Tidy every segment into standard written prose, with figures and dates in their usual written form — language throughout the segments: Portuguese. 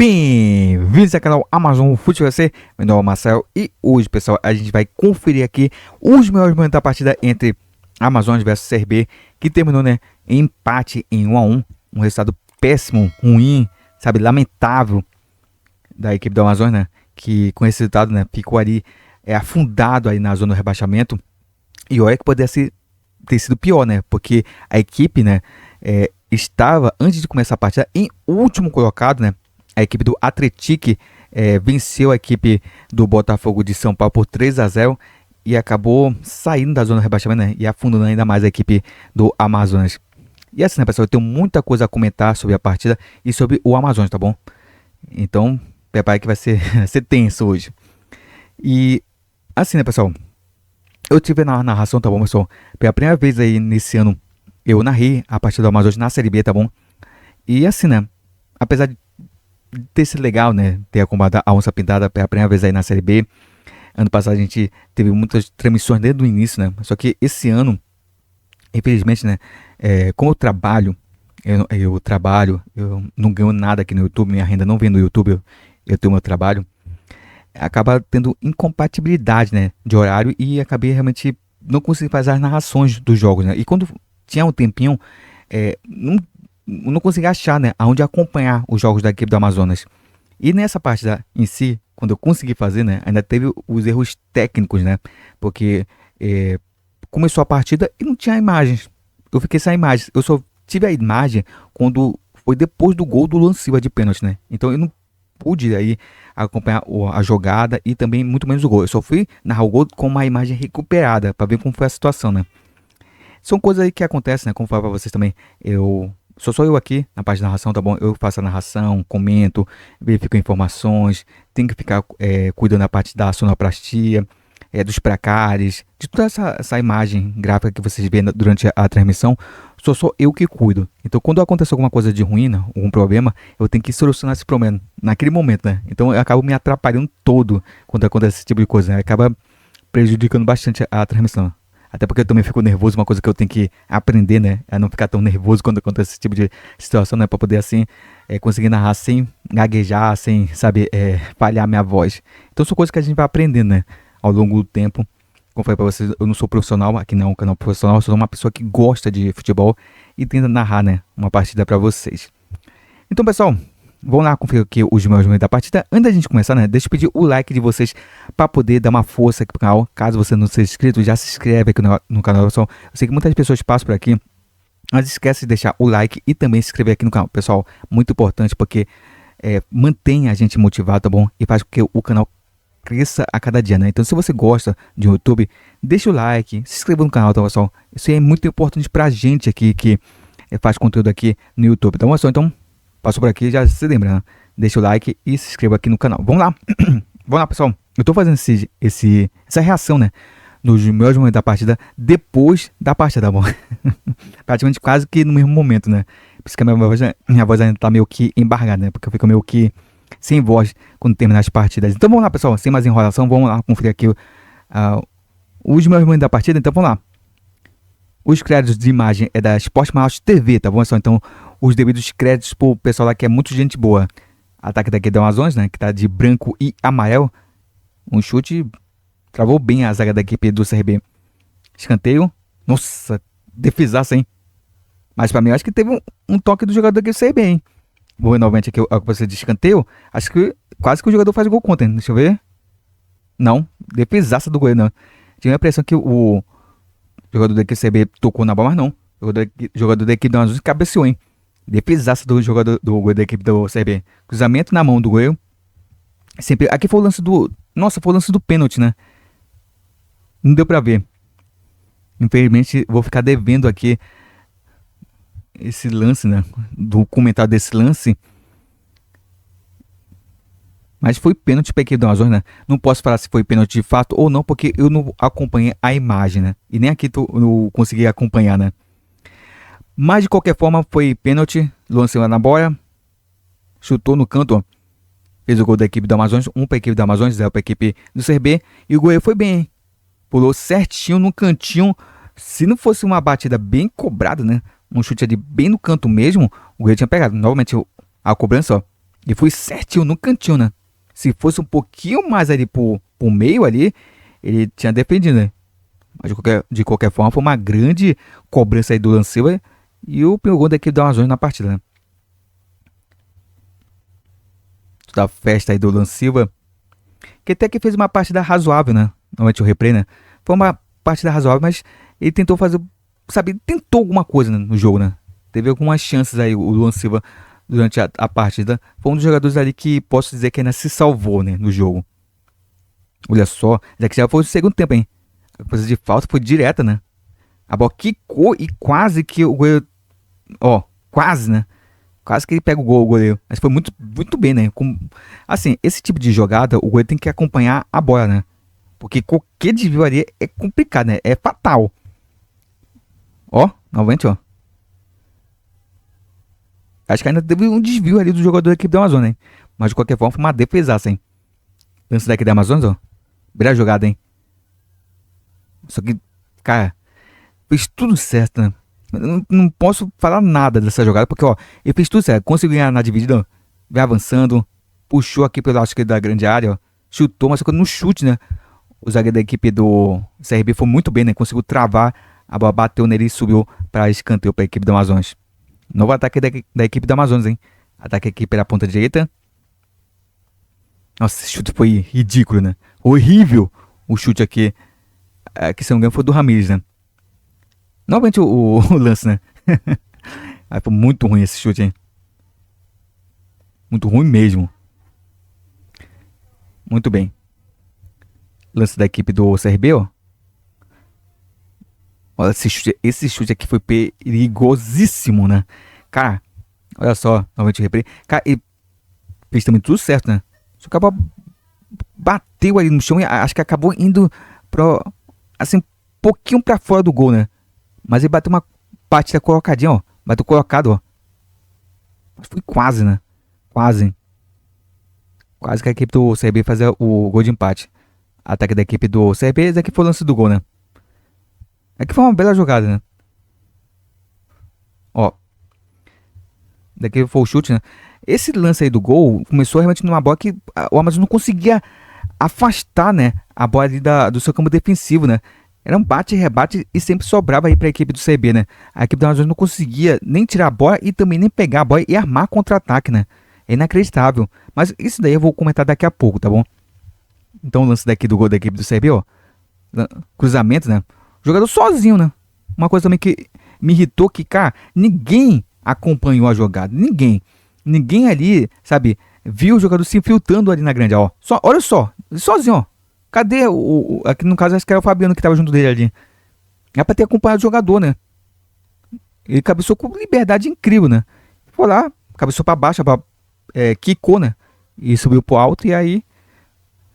Bem-vindos ao canal Amazon Futebol FC. Meu nome é Marcel e hoje, pessoal, a gente vai conferir aqui os melhores momentos da partida entre Amazonas vs CRB, que terminou, né, em empate em 1-1, um resultado péssimo, ruim, sabe, lamentável da equipe do Amazonas, né, que com esse resultado, né, ficou ali afundado aí na zona do rebaixamento. E olha que poderia ter sido pior, né, porque a equipe, né, estava, antes de começar a partida, em último colocado, né. A equipe do Atlético venceu a equipe do Botafogo de São Paulo por 3-0 e acabou saindo da zona de rebaixamento, né, e afundando ainda mais a equipe do Amazonas. E assim, né, pessoal, eu tenho muita coisa a comentar sobre a partida e sobre o Amazonas, tá bom? Então, prepare que vai ser tenso hoje. E assim, né, pessoal, eu tive na narração, tá bom, pessoal? Pela primeira vez aí nesse ano, eu narrei a partida do Amazonas na Série B, tá bom? E assim, né, apesar de ter sido legal, né, ter acompanhado a Onça Pintada pela primeira vez aí na Série B. Ano passado a gente teve muitas transmissões desde o início, né, só que esse ano, infelizmente, né, como eu trabalho, eu não ganho nada aqui no YouTube, minha renda não vem no YouTube, eu tenho meu trabalho, acaba tendo incompatibilidade, né, de horário e acabei realmente não conseguindo fazer as narrações dos jogos, né, e quando tinha um tempinho, não consegui achar, né, aonde acompanhar os jogos da equipe do Amazonas. E nessa partida em si, quando eu consegui fazer, né, ainda teve os erros técnicos, né, porque começou a partida e não tinha imagens. Eu fiquei sem imagens. Eu só tive a imagem quando foi depois do gol do Luan Silva de pênalti, né. Então eu não pude aí acompanhar a jogada e também muito menos o gol. Eu só fui narrar o gol com uma imagem recuperada para ver como foi a situação, né. São coisas aí que acontecem, né, como eu falei para vocês também. Sou eu aqui na parte de narração, tá bom? Eu faço a narração, comento, verifico informações, tenho que ficar cuidando da parte da sonoplastia, dos placares, de toda essa imagem gráfica que vocês veem durante a transmissão, sou eu que cuido. Então, quando acontece alguma coisa de ruim, né, algum problema, eu tenho que solucionar esse problema naquele momento, né? Então, eu acabo me atrapalhando todo quando acontece esse tipo de coisa, né? Acaba prejudicando bastante a transmissão. Até porque eu também fico nervoso, uma coisa que eu tenho que aprender, né? A não ficar tão nervoso quando acontece esse tipo de situação, né? Pra poder, assim, conseguir narrar sem gaguejar, sem, sabe, falhar minha voz. Então são coisas que a gente vai aprendendo, né? Ao longo do tempo. Como eu falei pra vocês, eu não sou profissional, aqui não é um canal profissional, eu sou uma pessoa que gosta de futebol e tenta narrar, né? Uma partida pra vocês. Então, pessoal, vamos lá conferir aqui os meus momentos da partida. Antes da gente começar, né, deixa eu pedir o like de vocês para poder dar uma força aqui pro canal. Caso você não seja inscrito, já se inscreve aqui no canal, pessoal. Eu sei que muitas pessoas passam por aqui, mas esquece de deixar o like e também se inscrever aqui no canal. Pessoal, muito importante porque mantém a gente motivado, tá bom? E faz com que o canal cresça a cada dia, né? Então, se você gosta de YouTube, deixa o like, se inscreva no canal, tá, pessoal? Isso é muito importante pra gente aqui que faz conteúdo aqui no YouTube, tá bom, pessoal? Então, passou por aqui, já se lembra, né? Deixa o like e se inscreva aqui no canal. Vamos lá. Vamos lá, pessoal. Eu tô fazendo essa reação, né, nos meus momentos da partida, depois da partida, tá bom? Praticamente quase que no mesmo momento, né? Por isso que minha voz ainda tá meio que embargada, né? Porque eu fico meio que sem voz quando terminar as partidas. Então vamos lá, pessoal. Sem mais enrolação, vamos lá conferir aqui os meus momentos da partida. Então vamos lá. Os créditos de imagem é da Sport Manaus TV, tá bom, pessoal? Então, os devidos créditos pro pessoal lá que é muito gente boa. Ataque daqui do Amazonas, né? Que tá de branco e amarelo. Um chute. Travou bem a zaga da equipe do CRB. Escanteio. Nossa, defesaça, hein? Mas pra mim, eu acho que teve um toque do jogador aqui do CRB, hein? Vou ver novamente aqui a você de escanteio. Acho que quase que o jogador faz gol contra, hein? Deixa eu ver. Não, defesaça do goleiro, não. Tinha a impressão que o jogador da equipe do CRB tocou na bola, mas não. O jogador da equipe do Amazonas cabeceou, hein? Defesaça do jogador do goleiro da equipe do CRB. Cruzamento na mão do goleiro. Sempre. Aqui foi o lance do. Nossa, foi o lance do pênalti, né? Não deu pra ver. Infelizmente, vou ficar devendo aqui esse lance, né? Do comentário desse lance. Mas foi pênalti pra equipe do Amazonas, né? Não posso falar se foi pênalti de fato ou não, porque eu não acompanhei a imagem, né? E nem aqui eu não consegui acompanhar, né? Mas de qualquer forma foi pênalti. Lançou na bola. Chutou no canto, ó. Fez o gol da equipe do Amazonas. Um pra equipe do Amazonas, 0 pra equipe do CRB. E o goleiro foi bem, hein? Pulou certinho no cantinho. Se não fosse uma batida bem cobrada, né? Um chute ali bem no canto mesmo, o goleiro tinha pegado. Novamente a cobrança, ó. E foi certinho no cantinho, né? Se fosse um pouquinho mais ali pro meio ali, ele tinha defendido, né? Mas de qualquer forma, foi uma grande cobrança aí do Lance Silva e o primeiro gol da equipe do Amazonas na partida, né? Da festa aí do Lance Silva, que até que fez uma partida razoável, né? Normalmente o replay, né? Foi uma partida razoável, mas ele tentou fazer, sabe, tentou alguma coisa, né, no jogo, né? Teve algumas chances aí, o Luan Silva, durante a partida. Foi um dos jogadores ali que posso dizer que ainda se salvou, né, no jogo. Olha só, já que já foi o segundo tempo, hein? A coisa de falta foi direta, né? A bola quicou e quase que o goleiro, ó, quase, né? Quase que ele pega o goleiro. Mas foi muito, muito bem, né? Assim, esse tipo de jogada, o goleiro tem que acompanhar a bola, né? Porque qualquer desvio ali é complicado, né? É fatal. Ó, novamente, ó. Acho que ainda teve um desvio ali do jogador da equipe da Amazonas, hein? Mas de qualquer forma, foi uma defesaça, hein? Lance daqui da Amazonas, ó. Bela jogada, hein? Só que, cara, fez tudo certo, né? Eu não posso falar nada dessa jogada, porque, ó, ele fez tudo certo. Conseguiu ganhar na dividida, ó. Vem avançando. Puxou aqui pelo lado esquerdo da grande área, ó. Chutou, mas só que no chute, né? O zagueiro da equipe do CRB foi muito bem, né? Conseguiu travar. A bola bateu nele e subiu para escanteio para a equipe do Amazonas. Novo ataque da equipe do Amazonas, hein? Ataque aqui pela ponta direita. Nossa, esse chute foi ridículo, né? Horrível o chute aqui. Que se não me engano foi do Ramires, né? Novamente o lance, né? Foi muito ruim esse chute, hein? Muito ruim mesmo. Muito bem. Lance da equipe do CRB, ó. Olha, esse chute aqui foi perigosíssimo, né? Cara, olha só, novamente o replay. Cara, ele fez também tudo certo, né? Só que a bola bateu ali no chão e acho que acabou indo pro, assim, um pouquinho pra fora do gol, né? Mas ele bateu uma batida colocadinha, ó. Bateu colocado, ó. Mas foi quase, né? Quase. Quase que a equipe do CRB fazia o gol de empate. Ataque da equipe do CRB, esse aqui foi o lance do gol, né? Aqui foi uma bela jogada, né? Ó. Daqui foi o chute, né? Esse lance aí do gol começou realmente numa bola que o Amazonas não conseguia afastar, né? A bola ali do seu campo defensivo, né? Era um bate e rebate e sempre sobrava aí para a equipe do CB, né? A equipe do Amazonas não conseguia nem tirar a bola e também nem pegar a bola e armar contra-ataque, né? É inacreditável. Mas isso daí eu vou comentar daqui a pouco, tá bom? Então o lance daqui do gol da equipe do CB, ó. Cruzamento, né? Jogador sozinho, né? Uma coisa também que me irritou que, cara, ninguém acompanhou a jogada. Ninguém. Ninguém ali, sabe, viu o jogador se infiltrando ali na grande, ó. Olha só, sozinho, ó. Cadê aqui no caso acho que era o Fabiano que tava junto dele ali. É pra ter acompanhado o jogador, né? Ele cabeçou com liberdade incrível, né? Foi lá, cabeçou pra baixo, quicou, né? E subiu pro alto e aí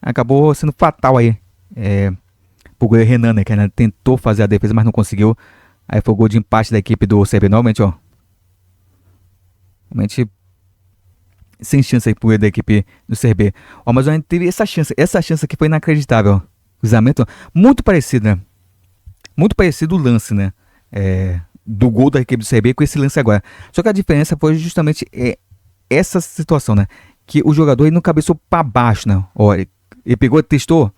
acabou sendo fatal aí. Pro goleiro Renan, né? Que ainda tentou fazer a defesa, mas não conseguiu. Aí foi o gol de empate da equipe do CB. Normalmente, ó. Realmente sem chance aí pro goleiro da equipe do CB. O Amazonas teve essa chance. Essa chance aqui foi inacreditável, ó. Cruzamento muito parecido, né? Muito parecido o lance, né? Do gol da equipe do CB com esse lance agora. Só que a diferença foi justamente essa situação, né? Que o jogador ele não cabeçou pra baixo, né? Olha, ele pegou, testou.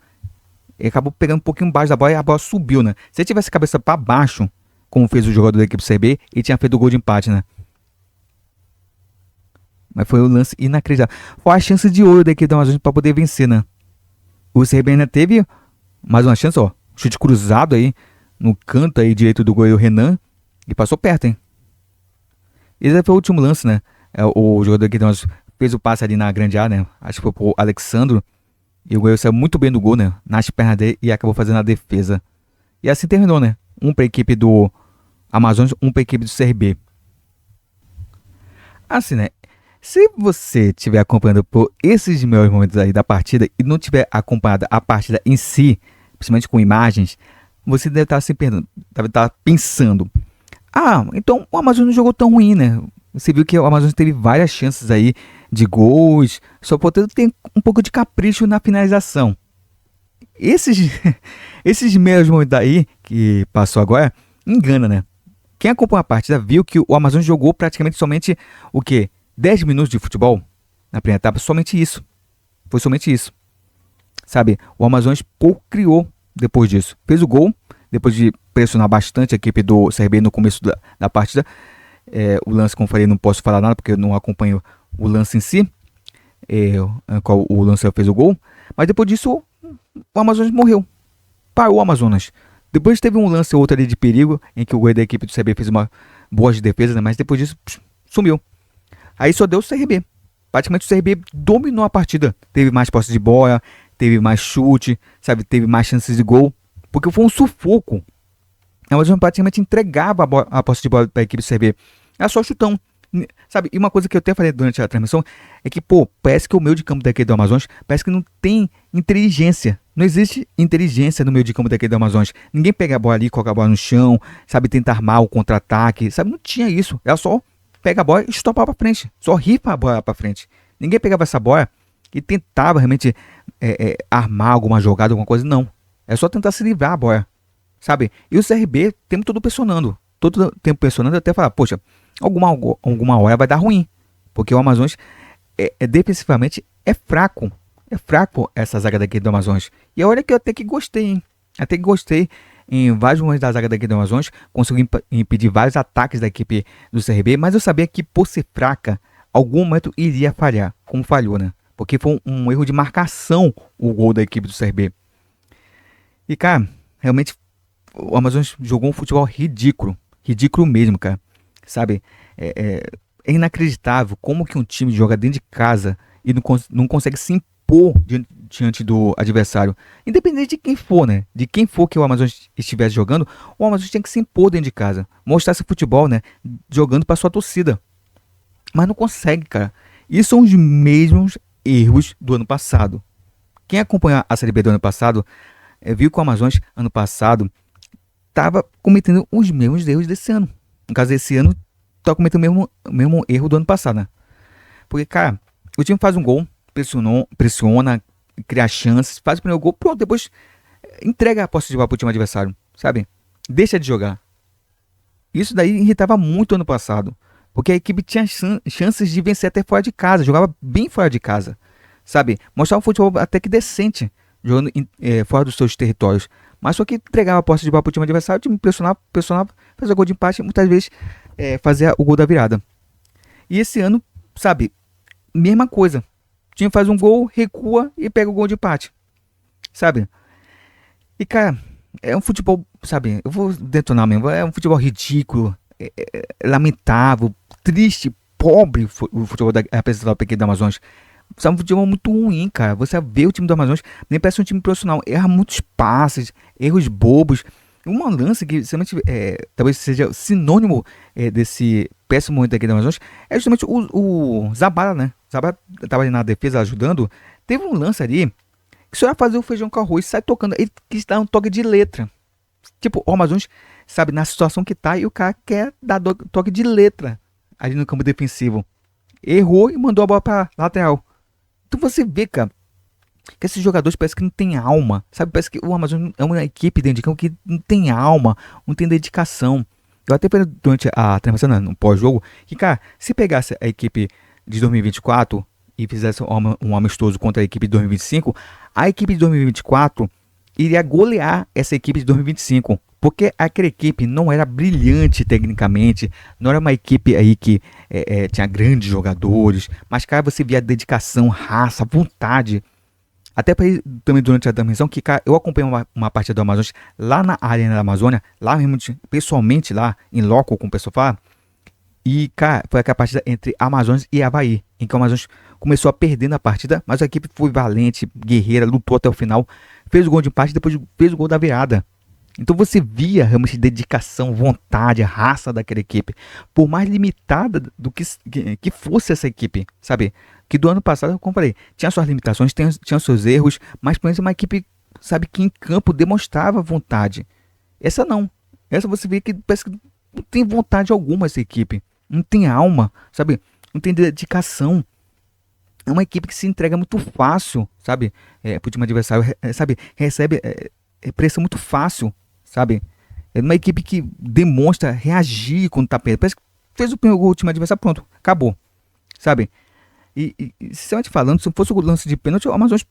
Ele acabou pegando um pouquinho embaixo da bola e a bola subiu, né? Se ele tivesse a cabeça pra baixo, como fez o jogador da equipe CB, ele tinha feito o gol de empate, né? Mas foi um lance inacreditável. Foi a chance de ouro da equipe da Amazonas pra poder vencer, né? O CB ainda teve mais uma chance, ó. Chute cruzado aí, no canto aí direito do goleiro Renan. E passou perto, hein? Esse foi o último lance, né? O jogador que fez o passe ali na grande área, né? Acho que foi pro Alexandro. E o goleiro saiu muito bem do gol, né? Nas pernas dele e acabou fazendo a defesa. E assim terminou, né? Um pra equipe do Amazonas, um pra equipe do CRB. Assim, né? Se você estiver acompanhando por esses melhores momentos aí da partida e não tiver acompanhado a partida em si, principalmente com imagens, você deve estar se pensando: ah, então o Amazonas não jogou tão ruim, né? Você viu que o Amazonas teve várias chances aí de gols, só faltando ter um pouco de capricho na finalização. Esses melhores momentos aí que passou agora, engana, né? Quem acompanha a partida viu que o Amazonas jogou praticamente somente o quê? 10 minutos de futebol? na primeira etapa, somente isso. Foi somente isso. Sabe, o Amazonas pouco criou depois disso. Fez o gol, depois de pressionar bastante a equipe do CRB no começo da partida. O lance, como eu falei, não posso falar nada porque eu não acompanho o lance em si, qual o lance fez o gol. Mas depois disso, o Amazonas morreu. Parou o Amazonas. Depois teve um lance ou outro ali de perigo, em que o goleiro da equipe do CRB fez uma boa defesa, né? Mas depois disso, sumiu. Aí só deu o CRB. Praticamente o CRB dominou a partida. Teve mais posse de bola, teve mais chute, sabe? Teve mais chances de gol. Porque foi um sufoco. A Amazonas praticamente entregava a posse de bola para a equipe do CRB. Era só chutão. Sabe, e uma coisa que eu até falei durante a transmissão é que, pô, parece que o meio de campo daquele do Amazonas parece que não tem inteligência. Não existe inteligência no meio de campo daquele do Amazonas. Ninguém pega a bola ali, coloca a bola no chão, sabe, tenta armar o contra-ataque, sabe, não tinha isso. Ela só pega a bola e estopa pra frente, só ripa a bola pra frente. Ninguém pegava essa bola e tentava realmente armar alguma jogada, alguma coisa, não. É só tentar se livrar a bola, sabe. E o CRB, o tempo todo pressionando, todo tempo pressionando, até falar, poxa, alguma hora vai dar ruim, porque o Amazonas defensivamente é fraco. É fraco essa zaga daqui do Amazonas. E olha que eu até que gostei, hein? Até que gostei em vários momentos da zaga daqui do Amazonas. Consegui impedir vários ataques da equipe do CRB, mas eu sabia que por ser fraca, algum momento iria falhar, como falhou, né? Porque foi um erro de marcação o gol da equipe do CRB. E, cara, realmente o Amazonas jogou um futebol ridículo. Ridículo mesmo, cara. Sabe? É inacreditável como que um time joga dentro de casa e não consegue se impor diante do adversário. Independente de quem for, né? De quem for que o Amazonas estivesse jogando, o Amazonas tem que se impor dentro de casa. Mostrar esse futebol, né? Jogando para sua torcida. Mas não consegue, cara. E são os mesmos erros do ano passado. Quem acompanhou a Série B do ano passado viu que o Amazonas, ano passado, estava cometendo os mesmos erros desse ano. No caso, esse ano, tá cometendo o mesmo erro do ano passado, né? Porque, cara, o time faz um gol, pressiona, cria chances, faz o primeiro gol, pronto, depois entrega a posse de bola pro time adversário, sabe? Deixa de jogar. Isso daí irritava muito ano passado, porque a equipe tinha chances de vencer até fora de casa, jogava bem fora de casa, sabe? Mostrava um futebol até que decente, jogando fora dos seus territórios. Mas só que entregava a posse de bola pro time adversário, o time pressionava, fazia gol de empate e muitas vezes fazia o gol da virada. E esse ano, sabe, mesma coisa. O time faz um gol, recua e pega o gol de empate, sabe? E, cara, é um futebol, sabe, eu vou detonar mesmo, é um futebol ridículo, lamentável, triste, pobre o futebol apresentado pela equipe do Amazonas. Sabe, um futebol muito ruim, cara. Você vê o time do Amazonas, nem parece um time profissional. Erra muitos passes, erros bobos. Uma lance que talvez seja sinônimo desse péssimo momento aqui do Amazonas é justamente o Zabala, né? O Zabala estava ali na defesa ajudando. Teve um lance ali que só ia fazer o feijão com arroz, sai tocando. Ele quis dar um toque de letra. Tipo, o Amazonas, sabe, na situação que tá, e o cara quer dar toque de letra ali no campo defensivo. Errou e mandou a bola pra lateral. Então você vê, cara, que esses jogadores parece que não tem alma, sabe? Parece que o Amazonas é uma equipe dentro de campo que não tem alma, não tem dedicação. Eu até falei durante a transmissão, no pós-jogo, que, cara, se pegasse a equipe de 2024 e fizesse um amistoso contra a equipe de 2025, a equipe de 2024 iria golear essa equipe de 2025. Porque aquela equipe não era brilhante tecnicamente, não era uma equipe aí que tinha grandes jogadores, mas, cara, você via dedicação, raça, vontade. Até também durante a transmissão, que, cara, eu acompanhei uma partida do Amazonas lá na Arena da Amazônia, lá mesmo, pessoalmente, lá em loco com o pessoal lá. E, cara, foi aquela partida entre Amazonas e Avaí, em que o Amazonas começou a perder na partida, mas a equipe foi valente, guerreira, lutou até o final, fez o gol de empate e depois fez o gol da virada. Então você via realmente dedicação, vontade, raça daquela equipe. Por mais limitada do que fosse essa equipe, sabe? Que do ano passado, como eu falei, tinha suas limitações, tinha seus erros, mas pelo menos uma equipe, sabe, que em campo demonstrava vontade. Essa não. Essa você vê que parece que não tem vontade alguma essa equipe. Não tem alma, sabe? Não tem dedicação. É uma equipe que se entrega muito fácil, sabe? Pro time adversário, sabe? Recebe pressão muito fácil, sabe? É uma equipe que demonstra reagir quando tá perto. Parece que fez o primeiro gol do time adversário, pronto, acabou, sabe? Sinceramente falando, se fosse o lance de pênalti, o Amazonas,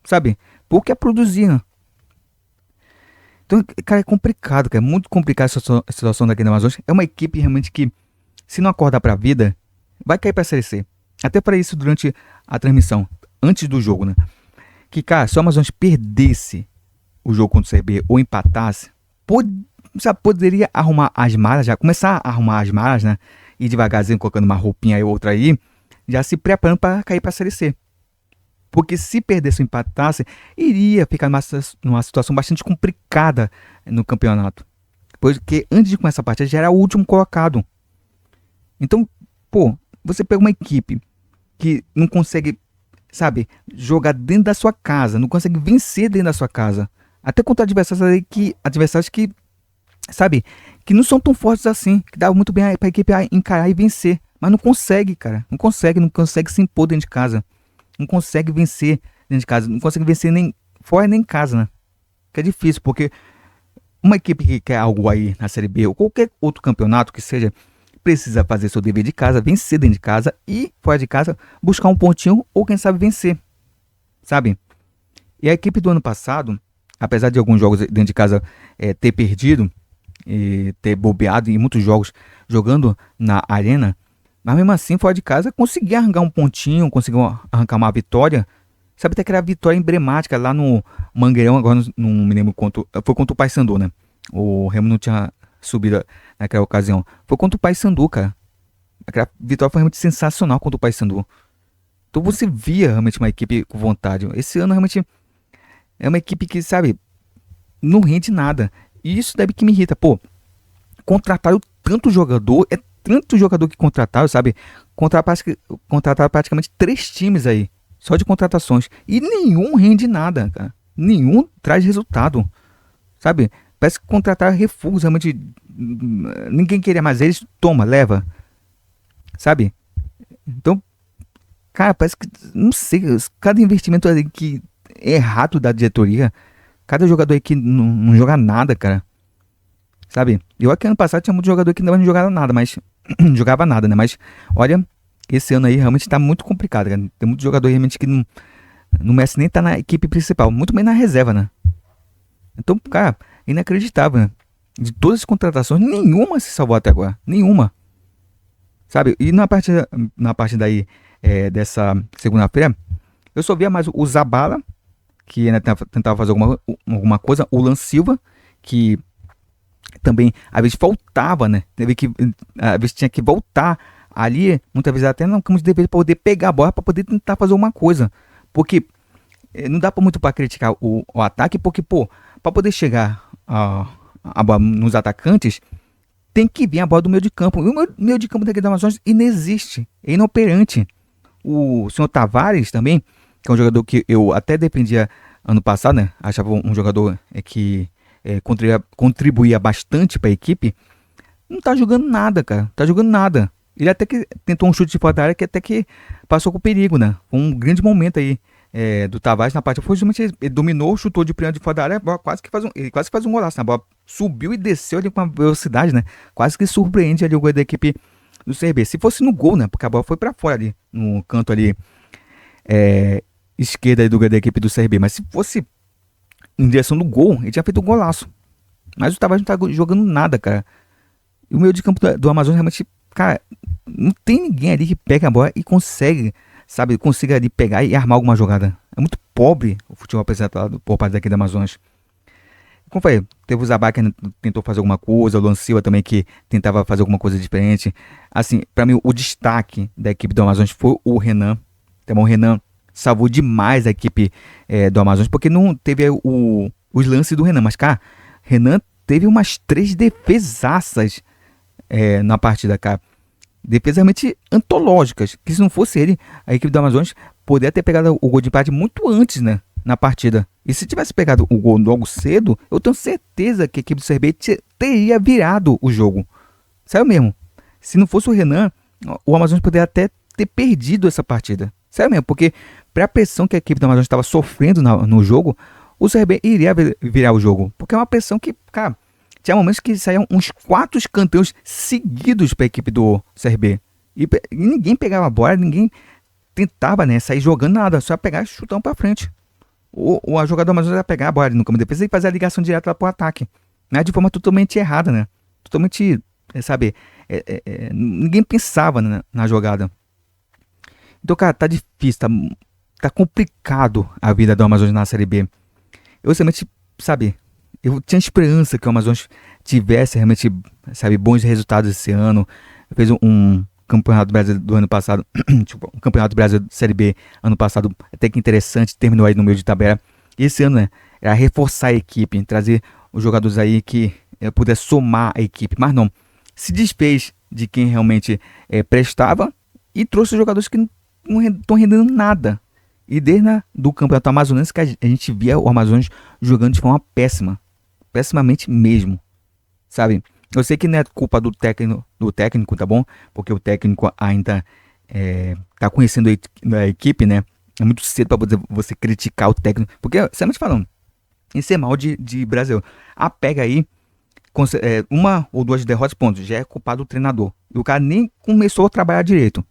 sabe, pouco ia produzir, né? Então, cara, é complicado, cara. É muito complicado a situação daqui do Amazonas. É uma equipe realmente que, se não acordar pra vida, vai cair pra Série C. Até para isso durante a transmissão, antes do jogo, né? Que, cara, se o Amazonas perdesse o jogo contra o CRB ou empatasse, pod sabe, poderia arrumar as malas, já começar a arrumar as malas, né? E devagarzinho colocando uma roupinha aí, outra aí, já se preparando para cair pra Série C. Porque se perdesse ou empatasse, iria ficar numa situação bastante complicada no campeonato. Porque antes de começar a partida já era o último colocado. Então, pô, você pega uma equipe que não consegue, sabe, jogar dentro da sua casa, não consegue vencer dentro da sua casa. Até contra adversários que, sabe, que não são tão fortes assim, que dá muito bem pra equipe encarar e vencer. Mas não consegue, cara. Não consegue se impor dentro de casa. Não consegue vencer dentro de casa. Não consegue vencer nem fora nem em casa, né? Que é difícil, porque uma equipe que quer algo aí na Série B ou qualquer outro campeonato que seja, precisa fazer seu dever de casa, vencer dentro de casa e fora de casa buscar um pontinho ou quem sabe vencer, sabe? E a equipe do ano passado, apesar de alguns jogos dentro de casa ter perdido e ter bobeado em muitos jogos jogando na arena, mas mesmo assim fora de casa conseguia arrancar um pontinho, conseguiu arrancar uma vitória, sabe, até aquela vitória emblemática lá no Mangueirão, agora não me lembro quanto, foi contra o Paysandu, né? O Remo não tinha subido naquela ocasião. Foi contra o Paysandu, cara. Aquela vitória foi realmente sensacional contra o Paysandu. Então você via realmente uma equipe com vontade. Esse ano realmente é uma equipe que, sabe, não rende nada. E isso deve que me irrita. Pô, contrataram tanto jogador que contrataram, sabe? Contrataram praticamente 3 times aí, só de contratações. E nenhum rende nada, cara. Nenhum traz resultado, sabe? Parece que contrataram refugos, realmente. Ninguém queria mais eles, toma, leva, sabe? Então, cara, parece que, não sei, cada investimento ali que é errado da diretoria, cada jogador aí que não joga nada, cara, sabe? Eu aqui ano passado tinha muito jogador que não jogava nada, mas jogava nada, né? Mas olha, esse ano aí realmente tá muito complicado, cara. Tem muito jogador realmente que não merece nem estar na equipe principal, muito menos na reserva, né? Então, cara, inacreditável, né? De todas as contratações, nenhuma se salvou até agora. Nenhuma. Sabe? E na parte daí dessa segunda-feira, eu só via mais o Zabala, que ainda tentava fazer alguma coisa. O Lan Silva, que também às vezes faltava, né? Às vezes tinha que voltar ali, muitas vezes até no campo de defesa, para poder pegar a bola, para poder tentar fazer alguma coisa. Porque não dá muito para criticar o ataque, porque, pô, para poder chegar a bola nos atacantes, tem que vir a bola do meio de campo. E o meio de campo daqui da Amazonas inexiste, é inoperante. O senhor Tavares também, que é um jogador que eu até defendia ano passado, né? Achava um jogador que contribuía bastante para a equipe. Não tá jogando nada, cara. Tá jogando nada. Ele até que tentou um chute de fora da área que até que passou com perigo, né? Foi um grande momento aí do Tavares na parte. Foi justamente ele dominou, chutou de primeiro de fora da área, a bola ele quase faz um golaço. Né? A bola subiu e desceu ali com uma velocidade, né? Quase que surpreende ali o gol da equipe do CRB. Se fosse no gol, né? Porque a bola foi para fora ali, no canto ali esquerda ali do gol da equipe do CRB. Mas se fosse em direção do gol, ele tinha feito um golaço. Mas o Tavares não tá jogando nada, cara. E o meio de campo do Amazonas realmente, cara, não tem ninguém ali que pega a bola e consegue, sabe, consiga ali pegar e armar alguma jogada. É muito pobre o futebol apresentado por parte daqui do Amazonas. Como falei, teve o Zabá que tentou fazer alguma coisa, o Luan Silva também que tentava fazer alguma coisa diferente. Assim, pra mim, o destaque da equipe do Amazonas foi o Renan. Então, o Renan salvou demais a equipe do Amazonas, porque não teve os lances do Renan. Mas, cara, Renan teve umas 3 defesaças na partida, cara. Defesas realmente antológicas. Que se não fosse ele, a equipe do Amazonas poderia ter pegado o gol de empate muito antes, né? Na partida. E se tivesse pegado o gol logo cedo, eu tenho certeza que a equipe do CRB teria virado o jogo. Sério mesmo. Se não fosse o Renan, o Amazonas poderia até ter perdido essa partida. Sério mesmo, porque para a pressão que a equipe do Amazonas estava sofrendo no jogo, o CRB iria virar o jogo. Porque é uma pressão que, cara, tinha momentos que saíam uns 4 escanteios seguidos para a equipe do CRB. E ninguém pegava a bola, ninguém tentava, né, sair jogando nada, só pegar e chutar pra frente. O a jogador do Amazonas ia pegar a bola ali no campo de defesa e fazer a ligação direta lá pro ataque. Né, de forma totalmente errada, né? Totalmente, sabe, ninguém pensava na jogada. Então, cara, tá difícil, tá complicado a vida do Amazonas na Série B. Eu realmente, sabe, eu tinha esperança que o Amazonas tivesse realmente, sabe, bons resultados esse ano. Fez um Campeonato Brasileiro do ano passado, tipo, um Campeonato Brasileiro Série B ano passado, até que interessante, terminou aí no meio de tabela. E esse ano, né, era reforçar a equipe, trazer os jogadores aí que pudesse somar a equipe, mas não, se desfez de quem realmente prestava e trouxe jogadores que não estão rendendo nada. E desde do Campeonato Amazonense que a gente via o Amazonas jogando de forma péssima, pessimamente mesmo, sabe? Eu sei que não é culpa do técnico, tá bom? Porque o técnico ainda tá conhecendo a equipe, né? É muito cedo para poder você criticar o técnico, porque, sinceramente falando, isso é mal de Brasil. Ah, pega aí, uma ou duas derrotas, pontos, já é culpa do treinador. E o cara nem começou a trabalhar direito.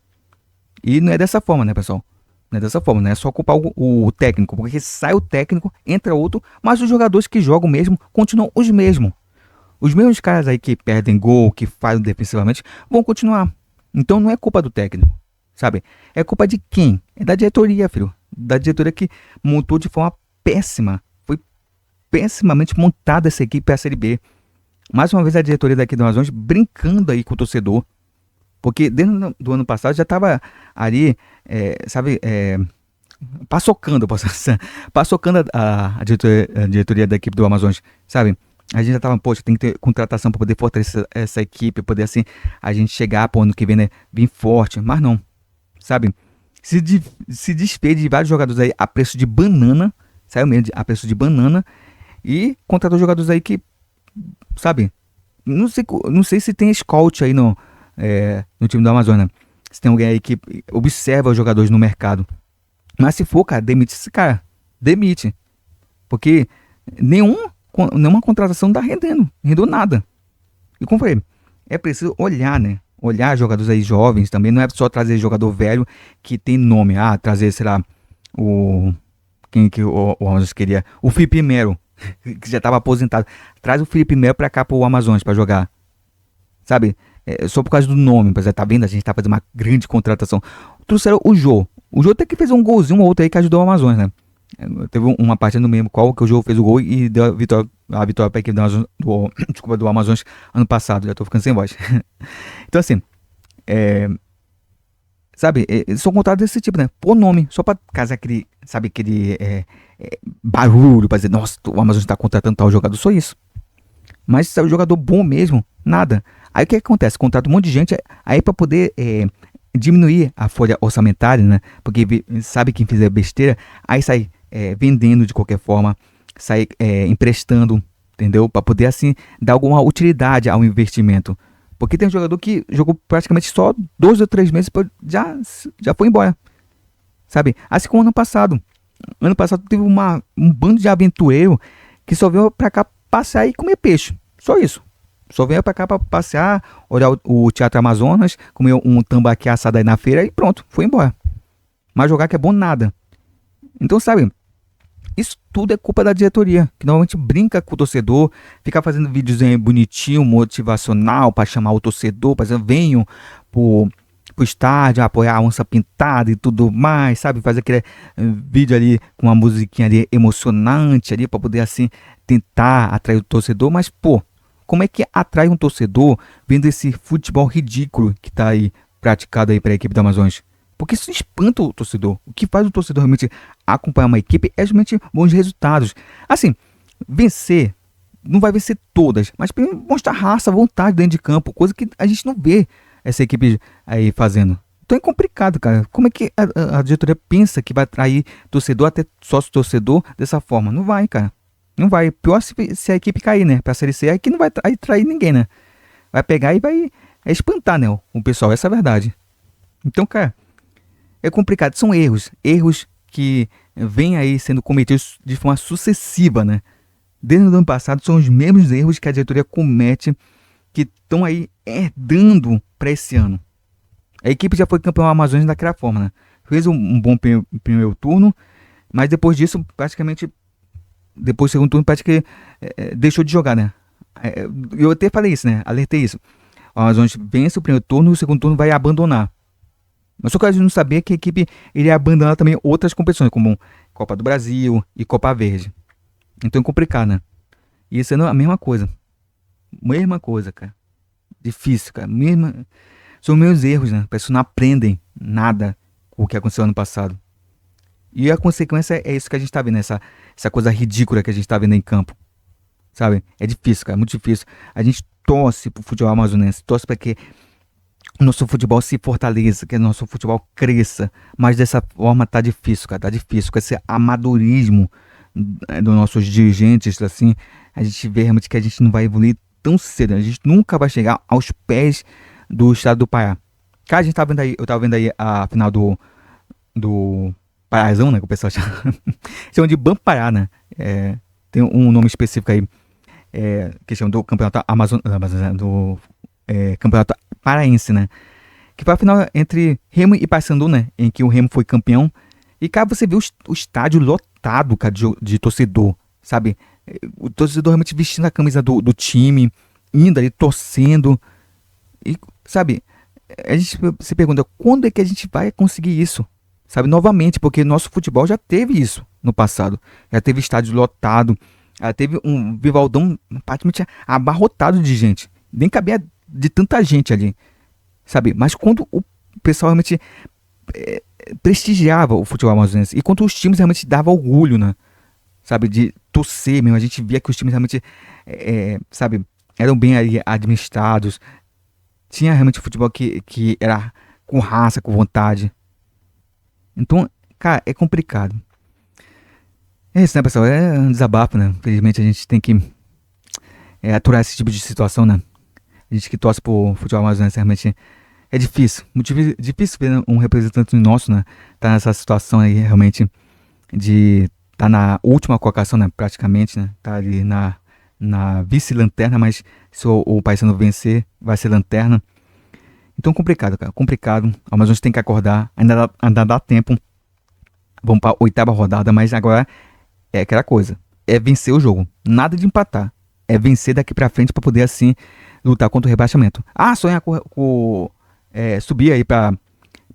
E não é dessa forma, né, pessoal? Não é dessa forma, não é só culpar o técnico, porque sai o técnico, entra outro, mas os jogadores que jogam mesmo continuam os mesmos. Os mesmos caras aí que perdem gol, que falham defensivamente, vão continuar. Então não é culpa do técnico, sabe? É culpa de quem? É da diretoria, filho. Da diretoria que montou de forma péssima. Foi pessimamente montada essa equipe para a Série B. Mais uma vez a diretoria daqui do Amazonas brincando aí com o torcedor. Porque dentro do ano passado já estava ali, sabe, paçocando, paçocando a diretoria da equipe do Amazonas, sabe? A gente já tava, poxa, tem que ter contratação para poder fortalecer essa equipe, poder assim, a gente chegar pro ano que vem, né, bem forte, mas não, sabe? Se desfez de vários jogadores aí a preço de banana, saiu mesmo a preço de banana, e contratou jogadores aí que, sabe, não sei se tem scout aí no time do Amazonas, se tem alguém aí que observa os jogadores no mercado, mas se for, cara, demite esse cara, demite, porque nenhuma contratação tá rendeu nada. E como falei, é preciso olhar, né? Olhar jogadores aí jovens também, não é só trazer jogador velho que tem nome. Ah, trazer, sei lá, quem que o Amazonas queria? O Felipe Melo, que já estava aposentado. Traz o Felipe Melo pra cá pro Amazonas pra jogar. Sabe? Só por causa do nome, mas tá vendo? A gente tá fazendo uma grande contratação. Trouxeram o Jô. O Jô até que fez um golzinho ou outro aí que ajudou o Amazonas, né? Teve uma partida no mesmo qual que o jogo fez o gol e deu a vitória para a equipe do Amazonas ano passado. Já tô ficando sem voz. Então assim, sabe, são contratos desse tipo, né? Por nome, só pra causar aquele, sabe, aquele barulho, pra dizer, nossa, o Amazonas tá contratando tal jogador, só isso. Mas se é um jogador bom mesmo, nada. Aí o que acontece? Contrata um monte de gente aí pra poder diminuir a folha orçamentária, né? Porque sabe quem fizer besteira, aí sai vendendo de qualquer forma, sai emprestando, entendeu? Para poder assim dar alguma utilidade ao investimento. Porque tem um jogador que jogou praticamente só 2 ou 3 meses já foi embora, sabe? Assim como ano passado. Ano passado teve um bando de aventureiro que só veio para cá passear e comer peixe. Só isso. Só veio pra cá pra passear, olhar o Teatro Amazonas, comer um tambaqui assado aí na feira e pronto, foi embora. Mas jogar que é bom nada. Então, sabe, isso tudo é culpa da diretoria, que normalmente brinca com o torcedor, fica fazendo vídeos bonitinho, motivacional, pra chamar o torcedor, pra dizer, venham pro estádio, apoiar a onça pintada e tudo mais, sabe? Fazer aquele vídeo ali com uma musiquinha ali emocionante ali, pra poder assim, tentar atrair o torcedor, mas pô, como é que atrai um torcedor vendo esse futebol ridículo que está aí praticado aí para a equipe do Amazonas? Porque isso espanta o torcedor. O que faz o torcedor realmente acompanhar uma equipe é realmente bons resultados. Assim, vencer, não vai vencer todas, mas mostrar raça, vontade dentro de campo, coisa que a gente não vê essa equipe aí fazendo. Então é complicado, cara. Como é que a diretoria pensa que vai atrair torcedor, até sócio torcedor, dessa forma? Não vai, cara. Não vai. Pior se a equipe cair, né? Pra Série C, aí que não vai atrair ninguém, né? Vai pegar e vai espantar, né? O pessoal, essa é a verdade. Então, cara, é complicado. São erros. Erros que vêm aí sendo cometidos de forma sucessiva, né? Desde o ano passado, são os mesmos erros que a diretoria comete, que estão aí herdando para esse ano. A equipe já foi campeão Amazonas daquela forma, né? fez um bom primeiro turno, mas depois disso, praticamente, depois do segundo turno, praticamente deixou de jogar, né? Eu até falei isso, né? Alertei isso. O Amazonas vence o primeiro turno e o segundo turno vai abandonar. Mas só que a gente não sabia que a equipe iria abandonar também outras competições, como Copa do Brasil e Copa Verde. Então é complicado, né? E isso é a mesma coisa. Mesma coisa, cara. Difícil, cara. São meus erros, né? As pessoas não aprendem nada com o que aconteceu ano passado. E a consequência é isso que a gente tá vendo, essa coisa ridícula que a gente tá vendo em campo. Sabe? É difícil, cara. Muito difícil. A gente torce pro futebol amazonense, torce para que o nosso futebol se fortaleça, que o nosso futebol cresça. Mas dessa forma tá difícil, cara. Tá difícil. Com esse amadorismo dos nossos dirigentes, assim, a gente vê realmente que a gente não vai evoluir tão cedo. A gente nunca vai chegar aos pés do estado do Pará. Cara, a gente tava vendo aí, eu tava vendo aí a final do Parazão, né? Que o pessoal chama, chama de Bampará, né? Tem um nome específico aí, que chama do Campeonato do Campeonato Paraense, né? Que foi a final entre Remo e Paysandu, né? Em que o Remo foi campeão. E, cara, você vê o estádio lotado, cara, de torcedor, sabe? O torcedor realmente vestindo a camisa do time, indo ali, torcendo. E, sabe, a gente se pergunta, quando é que a gente vai conseguir isso? Sabe, novamente, porque nosso futebol já teve isso no passado. Já teve estádio lotado, já teve um Vivaldão praticamente abarrotado de gente. Nem cabia de tanta gente ali, sabe? Mas quando o pessoal realmente prestigiava o futebol amazonense e quando os times realmente davam orgulho, né? Sabe, de torcer mesmo, a gente via que os times realmente, sabe, eram bem ali administrados. Tinha realmente futebol que era com raça, com vontade. Então, cara, é complicado. É isso, né, pessoal? É um desabafo, né? Infelizmente a gente tem que aturar esse tipo de situação, né? A gente que torce pro futebol amazonense realmente é difícil. Muito difícil ver um representante nosso, né? Tá nessa situação aí realmente de tá na última colocação, né? Praticamente, né? Tá ali na vice-lanterna, mas se o Paysandu vencer, vai ser lanterna. Então complicado, cara. Complicado. O Amazonas tem que acordar. Ainda dá tempo. Vamos pra 8ª rodada, mas agora é aquela coisa. É vencer o jogo. Nada de empatar. É vencer daqui pra frente pra poder, assim, lutar contra o rebaixamento. Ah, sonhar subir aí pra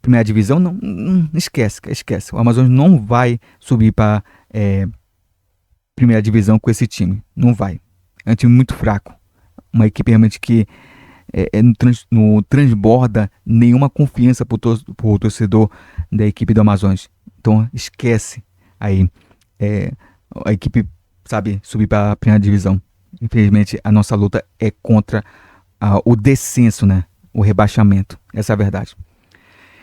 primeira divisão? Não, esquece, esquece. O Amazonas não vai subir pra primeira divisão com esse time. Não vai. É um time muito fraco. Uma equipe realmente que não transborda nenhuma confiança pro torcedor da equipe do Amazonas. Então esquece aí a equipe, sabe, subir para a primeira divisão. Infelizmente a nossa luta é contra o descenso, né? O rebaixamento. Essa é a verdade.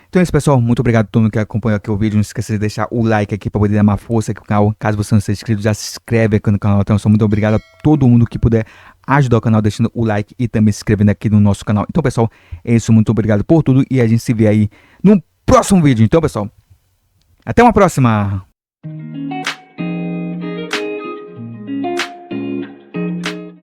Então é isso, pessoal. Muito obrigado a todo mundo que acompanhou aqui o vídeo. Não esqueça de deixar o like aqui para poder dar uma força aqui no canal. Caso você não seja inscrito, já se inscreve aqui no canal. Então, muito obrigado a todo mundo que puder ajudar o canal deixando o like e também se inscrevendo aqui no nosso canal. Então, pessoal, é isso. Muito obrigado por tudo e a gente se vê aí no próximo vídeo. Então, pessoal, até uma próxima!